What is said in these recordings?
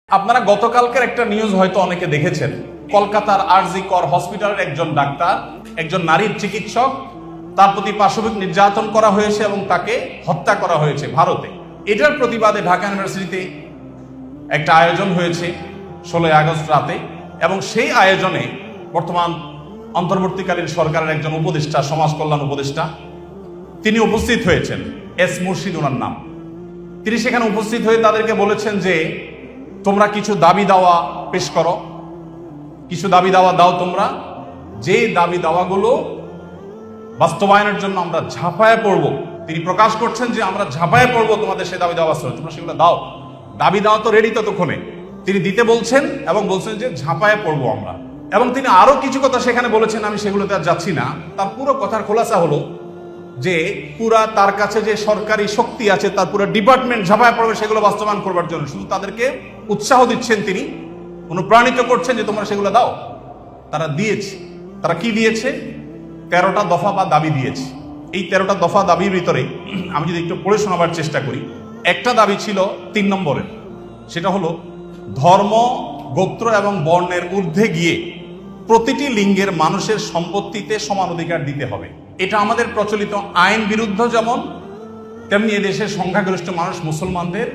আপনারা গতকালকের একটা নিউজ হয়তো অনেকে দেখেছেন। কলকাতার আরজি কর হসপিটালের একজন ডাক্তার, একজন নারীর চিকিৎসক, তার প্রতি পাশবিক নির্যাতন করা হয়েছে এবং তাকে হত্যা করা হয়েছে ভারতে। এটার প্রতিবাদে ঢাকা ইউনিভার্সিটিতে একটা আয়োজন হয়েছে 16 আগস্ট রাতে, এবং সেই আয়োজনে বর্তমান অন্তর্বর্তীকালীন সরকারের একজন উপদেষ্টা, সমাজ কল্যাণ উপদেষ্টা, তিনি উপস্থিত হয়েছেন। এস মুর্শিদ ওনার নাম। তিনি সেখানে উপস্থিত হয়ে তাদেরকে বলেছেন যে তোমরা কিছু দাবি দাওয়া পেশ করো, কিছু দাবি দাওয়া দাও তোমরা, যে দাবি দাওয়াগুলো বাস্তবায়নের জন্য আমরা ঝাঁপায়ে পড়ব। তিনি প্রকাশ করছেন যে আমরা ঝাঁপায়ে পড়ব তোমাদের সেই দাবি দাওয়া বাস্তবায়ন, তোমরা সেগুলো দাও। দাবি দাওয়া তো রেডি ততক্ষণে, তিনি দিতে বলছেন এবং বলছেন যে ঝাঁপায়ে পড়ব আমরা। এবং তিনি আরো কিছু কথা সেখানে বলেছেন, আমি সেগুলোতে আর যাচ্ছি না। তার পুরো কথার খোলাসা হলো যে পুরা তার কাছে যে সরকারি শক্তি আছে, তার পুরো ডিপার্টমেন্ট ঝাঁপায় পড়বে সেগুলো বাস্তবায়ন করবার জন্য। শুধু তাদেরকে উৎসাহ দিচ্ছেন, তিনি অনুপ্রাণিত করছেন যে তোমরা সেগুলো দাও। তারা দিয়েছে। তারা কি দিয়েছে? 13টা দফা বা দাবি দিয়েছে। এই 13টা দফা দাবির ভিতরে আমি যদি একটু পড়ে শোনাবার চেষ্টা করি, একটা দাবি ছিল 3 নম্বরের, সেটা হলো ধর্ম, গোত্র এবং বর্ণের ঊর্ধ্বে গিয়ে প্রতিটি লিঙ্গের মানুষের সম্পত্তিতে সমান অধিকার দিতে হবে। এটা আমাদের প্রচলিত আইন বিরুদ্ধ যেমন, তেমনি এদেশের সংখ্যাগরিষ্ঠ মানুষ মুসলমানদের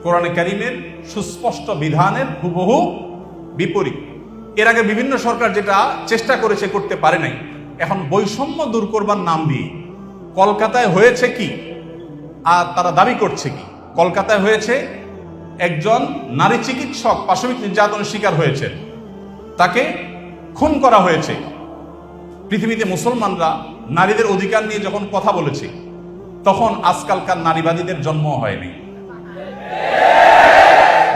কোরআনে কারিমের সুস্পষ্ট বিধানের হুবহু বিপরীত। এর আগে বিভিন্ন সরকার যেটা চেষ্টা করেছে, করতে পারে নাই। এখন বৈষম্য দূর করবার নাম দিয়ে কলকাতায় হয়েছে কি, আর তারা দাবি করছে কি? কলকাতায় হয়েছে একজন নারী চিকিৎসক পাশবিক নির্যাতনের শিকার হয়েছে, তাকে খুন করা হয়েছে। পৃথিবীতে মুসলমানরা নারীদের অধিকার নিয়ে যখন কথা বলেছে, তখন আজকালকার নারীবাদীদের জন্ম হয়নি।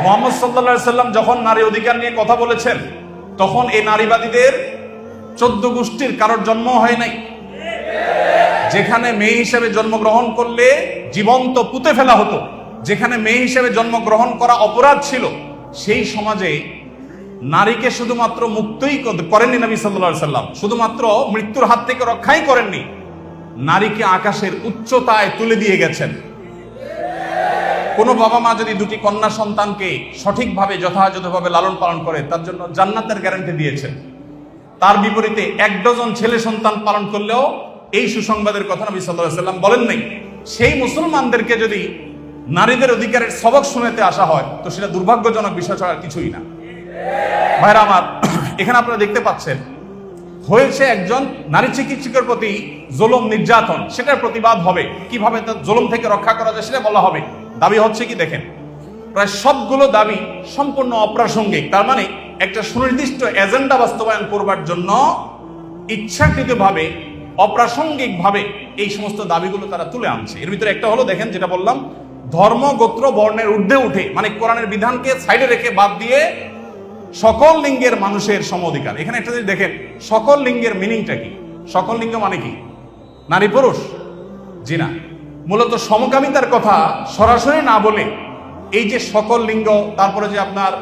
মুহাম্মদ সাল্লাল্লাহু আলাইহি সাল্লাম যখন নারী অধিকার নিয়ে কথা বলেছেন, তখন এই নারীবাদীদের 14 গোষ্ঠীর কারোর জন্ম হয় নাই। যেখানে মেয়ে হিসেবে জন্মগ্রহণ করলে জীবন্ত পুঁতে ফেলা হতো, যেখানে মেয়ে হিসেবে জন্মগ্রহণ করা অপরাধ ছিল, সেই সমাজে নারীকে শুধুমাত্র মুক্তই করেননি নবী সাল্লাল্লাহু আলাইহি সাল্লাম, শুধুমাত্র মৃত্যুর হাত থেকে রক্ষাই করেননি, নারীকে আকাশের উচ্চতায় তুলে দিয়ে গেছেন। কোন বাবা মা যদি 2টি কন্যা সন্তানকে সঠিকভাবে যথাযথভাবে লালন পালন করে, তার জন্য জান্নাতের গ্যারান্টি দিয়েছেন। তার বিপরীতে 1 ডজন ছেলে সন্তান পালন করলেও এই সুসংবাদের কথা নবী সাল্লাল্লাহু আলাইহি সাল্লাম বলেন নাই। সেই মুসলমানদেরকে যদি নারীদের অধিকারের সবক শুনাতে আসা হয়, তো সেটা দুর্ভাগ্যজনক বিষয় ছাড়া কিছুই না। ভাইরা আমার, এখানে আপনারা দেখতে পাচ্ছেন হয়েছে একজন নারী চিকিৎসকের প্রতি জুলুম নির্যাতন, সেটার প্রতিবাদ হবে। কিভাবে তার জুলুম থেকে রক্ষা করা যায় সেটা বলা হবে। দাবি হচ্ছে কি দেখেন, প্রায় সবগুলো দাবি সম্পূর্ণ অপ্রাসঙ্গিক। তার মানে একটা সুনির্দিষ্ট এজেন্ডা বাস্তবায়ন করবার জন্য ইচ্ছাকৃতভাবে অপ্রাসঙ্গিকভাবে এই সমস্ত দাবিগুলো তারা তুলে আনছে। এর ভিতরে একটা হলো, দেখেন যেটা বললাম, ধর্ম, গোত্র, বর্ণের ঊর্ধ্বে উঠে, মানে কোরআনের বিধানকে সাইডে রেখে বাদ দিয়ে সকল লিঙ্গের মানুষের সম অধিকার। এখানে একটা যদি দেখেন, সকল লিঙ্গের মিনিংটা কি? সকল লিঙ্গ মানে কি? নারী পুরুষ? জি না। মূলত সমকামিতার কথা সরাসরি না বলে এই যে সকল লিঙ্গ, তারপরে যে আপনার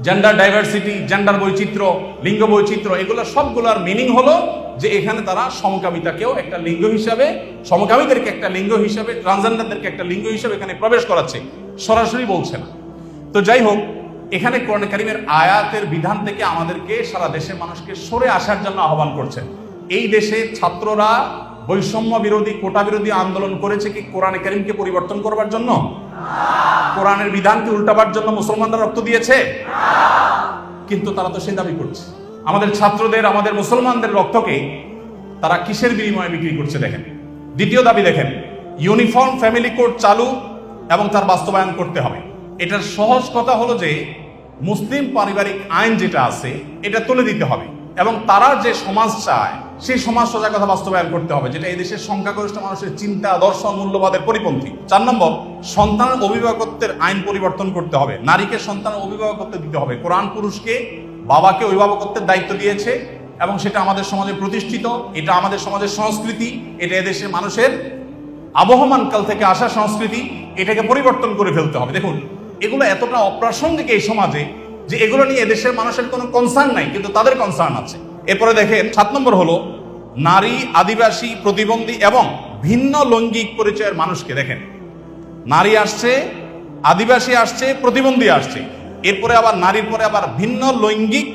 জেন্ডার ডাইভার্সিটি, জেন্ডার বৈচিত্র্য, লিঙ্গ বৈচিত্র্য, এগুলো সবগুলোর মিনিং হলো যে এখানে তারা সমকামিতাকেও একটা লিঙ্গ হিসাবে, সমকামীদেরকে একটা লিঙ্গ হিসাবে, ট্রান্সজেন্ডারদেরকে একটা লিঙ্গ হিসাবে এখানে প্রবেশ করাচ্ছে, সরাসরি বলছে না। তো যাই হোক, এখানে কোরআন কারীমের আয়াতের বিধান থেকে আমাদেরকে, সারা দেশের মানুষকে সরে আসার জন্য আহ্বান করছেন। এই দেশে ছাত্ররা বৈষম্য বিরোধী, কোটা বিরোধী আন্দোলন করেছে কি কোরআন কারীমকে পরিবর্তন করবার জন্য? কোরআনের বিধানকে উল্টাবার জন্য মুসলমানরা রক্ত দিয়েছে? কিন্তু তারা তো সেই দাবি করছে। আমাদের ছাত্রদের, আমাদের মুসলমানদের রক্তকে তারা কিসের বিনিময়ে বিক্রি করছে দেখেন। দ্বিতীয় দাবি দেখেন, ইউনিফর্ম ফ্যামিলি কোড চালু এবং তার বাস্তবায়ন করতে হবে। এটার সহজ কথা হলো যে মুসলিম পারিবারিক আইন যেটা আছে, এটা তুলে দিতে হবে এবং তারা যে সমাজ চায় সেই সমাজ সোজা কথা বাস্তবায়ন করতে হবে, যেটা এই দেশের সংখ্যাগরিষ্ঠ মানুষের চিন্তা, দর্শন, মূল্যবাদের পরিপন্থী। 4 নম্বর, সন্তানের অভিভাবকত্বের আইন পরিবর্তন করতে হবে। নারীকে সন্তানের অভিভাবকত্ব দিতে হবে। কোরআন পুরুষকে, বাবাকে অভিভাবকত্বের দায়িত্ব দিয়েছে এবং সেটা আমাদের সমাজে প্রতিষ্ঠিত। এটা আমাদের সমাজের সংস্কৃতি, এটা এদেশের মানুষের আবহমান কাল থেকে আসা সংস্কৃতি। এটাকে পরিবর্তন করে ফেলতে হবে। দেখুন, এগুলো এতটা অপ্রাসঙ্গিক এই সমাজে যে এগুলো নিয়ে এদেশের মানুষের কোনো কনসার্ন নাই, কিন্তু তাদের কনসার্ন আছে। এরপরে দেখেন 7 নম্বর হলো নারী, আদিবাসী, প্রতিবন্ধী এবং ভিন্ন লৈঙ্গিক পরিচয়ের মানুষকে, দেখেন নারী আসছে, আদিবাসী আসছে, প্রতিবন্ধী আসছে, এরপরে আবার নারীর পরে আবার ভিন্ন লৈঙ্গিক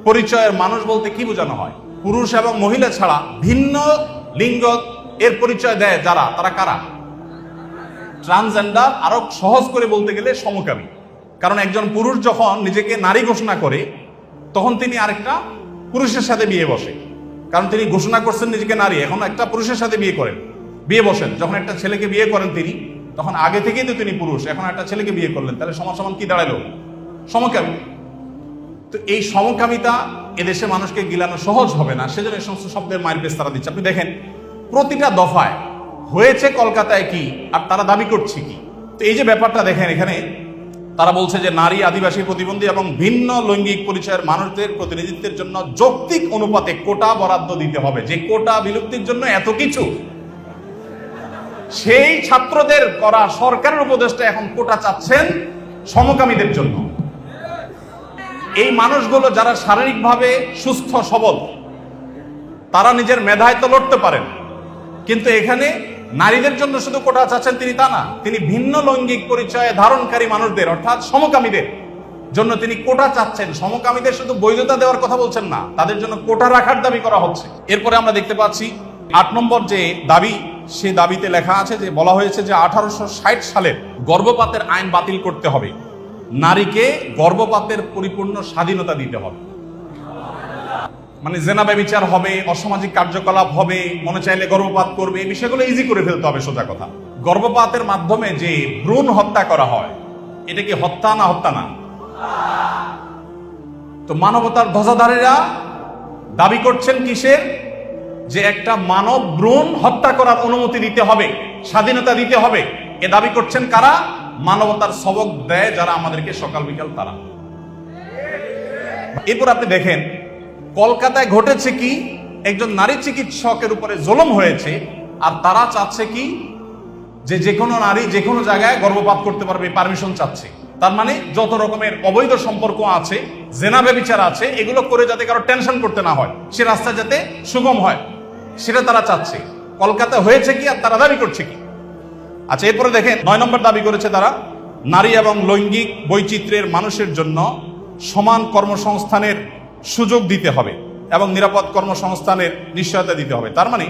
পরিচয়ের মানুষ বলতে কি বোঝানো হয়? পুরুষ এবং মহিলা ছাড়া ভিন্ন লিঙ্গ এর পরিচয় দেয় যারা, তারা কারা? ট্রান্সজেন্ডার। আরো সহজ করে বলতে গেলে সমকামী। কারণ একজন পুরুষ যখন নিজেকে নারী ঘোষণা করে তখন তিনি আরেকটা পুরুষের সাথে বিয়ে বসে, কারণ তিনি ঘোষণা করছেন নিজেকে নারী, এখন একটা পুরুষের সাথে বিয়ে বসেন। যখন একটা ছেলেকে বিয়ে করেন তিনি, তখন আগে থেকেই তো তিনি পুরুষ, এখন একটা ছেলেকে বিয়ে করলেন, তাহলে সমান সমান কি দাঁড়ালো? সমকামী। তো এই সমকামিতা এদেশে মানুষকে গিলানো সহজ হবে না, সেজন্য এই সমস্ত শব্দের মাইল পেস তারা দিচ্ছে। আপনি দেখেন প্রতিটা দফায় হয়েছে কলকাতায় কি আর তারা দাবি করছে কি। তো এই যে ব্যাপারটা দেখেন, এখানে তারা বলছে যে নারী, আদিবাসী, প্রতিবন্ধী এবং ভিন্ন লৈঙ্গিক পরিচয়ের মানুষদের প্রতিনিধিত্বের জন্য যৌক্তিক অনুপাতে কোটা বরাদ্দ দিতে হবে। যে কোটা বিলুপ্তির জন্য এত কিছু, সেই ছাত্রদের করা সরকারের উপদেষ্টা এখন কোটা চাচ্ছেন সমকামীদের জন্য। এই মানুষগুলো যারা শারীরিকভাবে সুস্থ সবল, তারা নিজের মেধায় তো লড়তে পারেন, কিন্তু এখানে নারীদের জন্য শুধু কোটা চাচ্ছেন তিনি তা না, তিনি ভিন্ন লৈঙ্গিক পরিচয়ে ধারণকারী মানুষদের অর্থাৎ সমকামীদের জন্য তিনি কোটা চাচ্ছেন। সমকামীদের শুধু বৈধতা দেওয়ার কথা বলছেন না, তাদের জন্য কোটা রাখার দাবি করা হচ্ছে। এরপরে আমরা দেখতে পাচ্ছি 8 নম্বর যে দাবি, সে দাবিতে লেখা আছে যে বলা হয়েছে যে 1860 সালের গর্ভপাতের আইন বাতিল করতে হবে, নারীকে গর্ভপাতের পরিপূর্ণ স্বাধীনতা দিতে হবে। মানে জেনা ব্যভিচার হবে, অসামাজিক কার্যকলাপ হবে, মনে চাইলে গর্ভপাত করবে, এই বিষয়গুলো ইজি করে ফেলতে হবে। সোজা কথা, গর্ভপাতের মাধ্যমে যে ভ্রূণ হত্যা করা হয়, এটা কি হত্যা না? হত্যা না। তো মানবতার ধ্বজাধারীরা দাবি করছেন কিসের? যে একটা মানব ভ্রূণ হত্যা করার অনুমতি দিতে হবে, স্বাধীনতা দিতে হবে। এ দাবি করছেন কারা? মানবতার সবক দেয় যারা আমাদেরকে সকাল বিকাল তারা। এরপর আপনি দেখেন কলকাতায় ঘটেছে কি, একজন নারী চিকিৎসকের উপরে জুলুম হয়েছে, আর তারা চাচ্ছে কি যে কোনো নারী যে কোনো জায়গায় গর্ভপাত করতে পারবে, পারমিশন চাচ্ছে। তার মানে যত রকমের অবৈধ সম্পর্ক আছে, জেনা ব্যভিচার আছে, এগুলো করে যাতে কারো টেনশন করতে না হয়, সে রাস্তা যাতে সুগম হয়, সেটা তারা চাচ্ছে। কলকাতা হয়েছে কি আর তারা দাবি করছে কি? আচ্ছা, এরপরে দেখেন 9 নম্বর দাবি করেছে তারা, নারী এবং লৈঙ্গিক বৈচিত্র্যের মানুষের জন্য সমান কর্মসংস্থানের সুযোগ দিতে হবে এবং নিরাপদ কর্মসংস্থানের নিশ্চয়তা দিতে হবে। তার মানে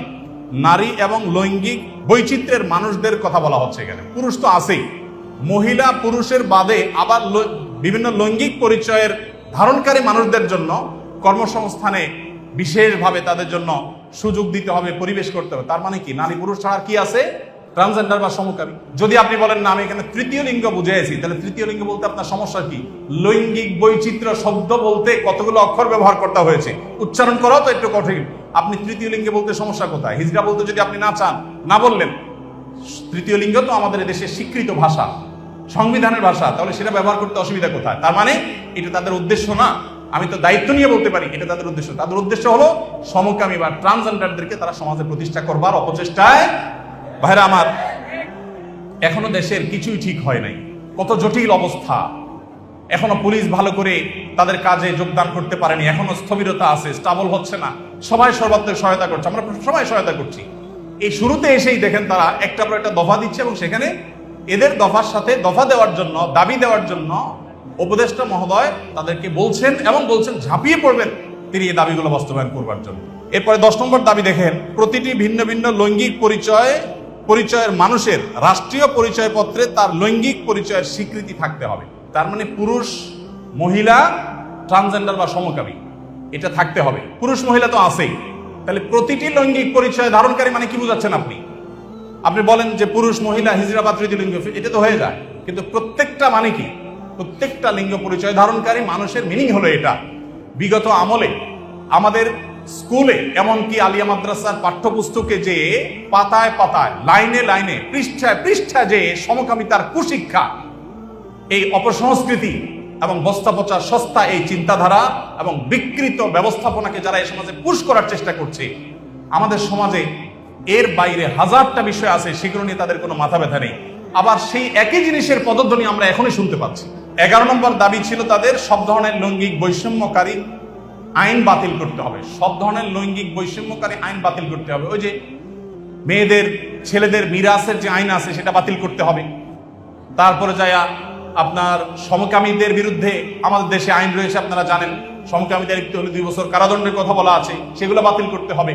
নারী এবং লৈঙ্গিক বৈচিত্র্যের মানুষদের কথা বলা হচ্ছে এখানে। পুরুষ তো আছেই, মহিলা পুরুষের বাদে আবার বিভিন্ন লৈঙ্গিক পরিচয়ের ধারণকারী মানুষদের জন্য কর্মসংস্থানে বিশেষভাবে তাদের জন্য সুযোগ দিতে হবে, পরিবেশ করতে হবে। তার মানে কি নারী পুরুষ ছাড়া কি আছে? ট্রান্সজেন্ডার বা সমকামী। যদি আপনি বলেন না আমি এখানে তৃতীয় লিঙ্গ বুঝেছি, তাহলে তৃতীয় লিঙ্গ বলতে আপনার সমস্যা কি? লৈঙ্গিক বৈচিত্র্য শব্দ বলতে কতগুলো অক্ষর ব্যবহার করতে হয়েছে, উচ্চারণ করাও তো একটু কঠিন। আপনি তৃতীয় লিঙ্গে বলতে সমস্যা কোথায়? হিজড়া বলতে যদি আপনি না চান, না বললেন। তৃতীয় লিঙ্গ তো আমাদের দেশের স্বীকৃত ভাষা, সংবিধানের ভাষা, তাহলে সেটা ব্যবহার করতে অসুবিধা কোথায়? তার মানে এটা তাদের উদ্দেশ্য না। আমি তো দায়িত্ব নিয়ে বলতে পারি এটা তাদের উদ্দেশ্য। তাদের উদ্দেশ্য হলো সমকামী বা ট্রান্সজেন্ডারদেরকে তারা সমাজে প্রতিষ্ঠা করবার অপচেষ্টায়। ভাইরা আমার, এখনো দেশের কিছুই ঠিক হয় নাই, কত জটিল অবস্থা। এখনো পুলিশ ভালো করে তাদের কাজে যোগদান করতে পারেনি, এখনো স্থবিরতা আছে, স্টাবল হচ্ছে না। সবাই সর্বাত্মক সহায়তা করছে, আমরা সবাই সহায়তা করছি। এই শুরুতে এসেই দেখেন তারা একটা পর একটা দফা দিচ্ছে, এবং সেখানে এদের দফার সাথে দফা দেওয়ার জন্য, দাবি দেওয়ার জন্য উপদেষ্টা মহোদয় তাদেরকে বলছেন এবং বলছেন ঝাঁপিয়ে পড়বেন তিনি এই দাবিগুলো বাস্তবায়ন করবার জন্য। এরপরে 10 নম্বর দাবি দেখেন, প্রতিটি ভিন্ন ভিন্ন লৈঙ্গিক পরিচয়ের মানুষের রাষ্ট্রীয় পরিচয়পত্রে তার লৈঙ্গিক পরিচয়ের স্বীকৃতি থাকতে হবে। তার মানে পুরুষ, মহিলা, ট্রান্সজেন্ডার বা সমকামী এটা থাকতে হবে। পুরুষ মহিলা তো আছেই, তাহলে প্রতিটি লৈঙ্গিক পরিচয় ধারণকারী মানে কি বুঝাচ্ছেন আপনি? আপনি বলেন যে পুরুষ, মহিলা, হিজড়া বা তৃতীয় লিঙ্গ, এটা তো হয়ে যায়, কিন্তু প্রত্যেকটা মানে কি? প্রত্যেকটা লিঙ্গ পরিচয় ধারণকারী মানুষের মিনিং হলো এটা। বিগত আমলে আমাদের স্কুলে, এমনকি আলিয়া মাদ্রাসার পাঠ্যপুস্তকে যে পাতায় পাতায়, লাইনে লাইনে, পৃষ্ঠায় পৃষ্ঠায় যে সমকামিতার কুশিক্ষা, এই অপসংস্কৃতি এবং বস্তা পচা সস্তা এই চিন্তাধারা এবং বিকৃত ব্যবস্থাপনাকে যারা এই সমাজে পুশ করার চেষ্টা করছে, আমাদের সমাজে এর বাইরে হাজারটা বিষয় আছে, সেগুলো নিয়ে তাদের কোনো মাথা ব্যথা নেই। আবার সেই একই জিনিসের পদধ্বনি আমরা এখনই শুনতে পাচ্ছি। 11 নম্বর দাবি ছিল তাদের, সব ধরনের লৈঙ্গিক বৈষম্যকারী আইন বাতিল করতে হবে। সব ধরনের লৈঙ্গিক বৈষম্যকারী আইন বাতিল করতে হবে। ওই যে মেয়েদের, ছেলেদের মিরাসের যে আইন আছে সেটা বাতিল করতে হবে। তারপরে যায়া আপনার সমকামীদের বিরুদ্ধে আমাদের দেশে আইন রয়েছে, আপনারা জানেন। সমকামীদের একটু হলে 2 বছর কারাদণ্ডের কথা বলা আছে, সেগুলো বাতিল করতে হবে।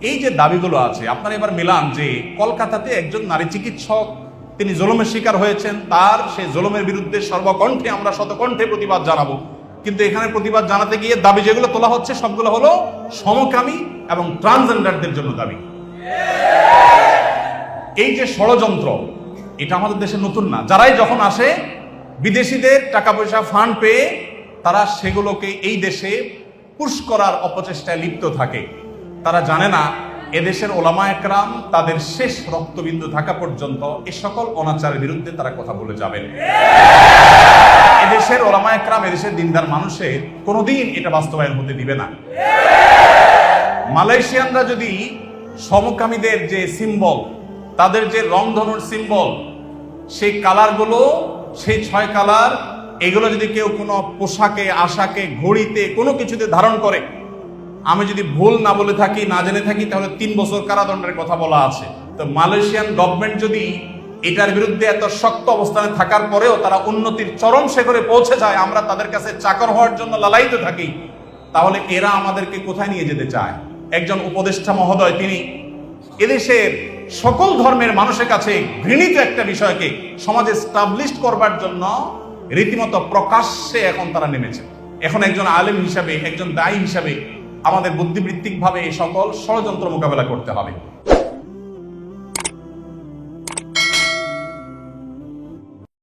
এই যে দাবিগুলো আছে, আপনারা এবার মিলান যে কলকাতাতে একজন নারী চিকিৎসক তিনি জুলুমের শিকার হয়েছেন, তার সেই জুলুমের বিরুদ্ধে সর্বকণ্ঠে আমরা শতকণ্ঠে প্রতিবাদ জানাবো। কিন্তু এখানে প্রতিবাদ জানাতে গিয়ে দাবি যেগুলো তোলা হচ্ছে সবগুলো হলো সমকামী এবং ট্রান্সজেন্ডারদের জন্য দাবি। এই যে ষড়যন্ত্র, এটা আমাদের দেশে নতুন না। যারাই যখন আসে বিদেশিদের টাকা পয়সা ফান্ড পেয়ে তারা সেগুলোকে এই দেশে পুশ করার অপচেষ্টায় লিপ্ত থাকে। তারা জানে না এদেশের ওলামা একরাম তাদের শেষ রক্তবিন্দু থাকা পর্যন্ত এ সকল অনাচারের বিরুদ্ধে তারা কথা বলে যাবেন। এদেশের ওলামা একরাম, এদেশের দিনদার মানুষের কোনোদিন এটা বাস্তবায়ন হতে দিবে না। মালয়েশিয়ানরা যদি সমকামীদের যে সিম্বল, তাদের যে রংধনুর সিম্বল, সেই কালারগুলো, সেই 6 কালার, এগুলো যদি কেউ কোনো পোশাকে, আশাকে, ঘড়িতে, কোনো কিছুতে ধারণ করে, আমি যদি ভুল না বলে থাকি, না জেনে থাকি, তাহলে 3 বছর কারাদণ্ডের কথা বলা আছে। তো মালয়েশিয়ান গভর্নমেন্ট যদি এটার বিরুদ্ধে এত শক্ত অবস্থানে থাকার পরেও তারা উন্নতির চরম শিখরে পৌঁছে যায়, আমরা তাদের কাছে চাকর হওয়ার জন্য লালায়িত থাকি, তাহলে এরা আমাদেরকে কোথায় নিয়ে যেতে চায়? একজন উপদেষ্টা মহোদয় তিনি এদেশের সকল ধর্মের মানুষের কাছে ঘৃণিত একটা বিষয়কে সমাজে স্টাবলিশ করবার জন্য রীতিমতো প্রকাশ্যে এখন তারা নেমেছে। এখন একজন আলেম হিসাবে, একজন দায়ী হিসাবে আমাদের বুদ্ধিবৃত্তিকভাবে এই সকল ষড়যন্ত্র মোকাবেলা করতে হবে।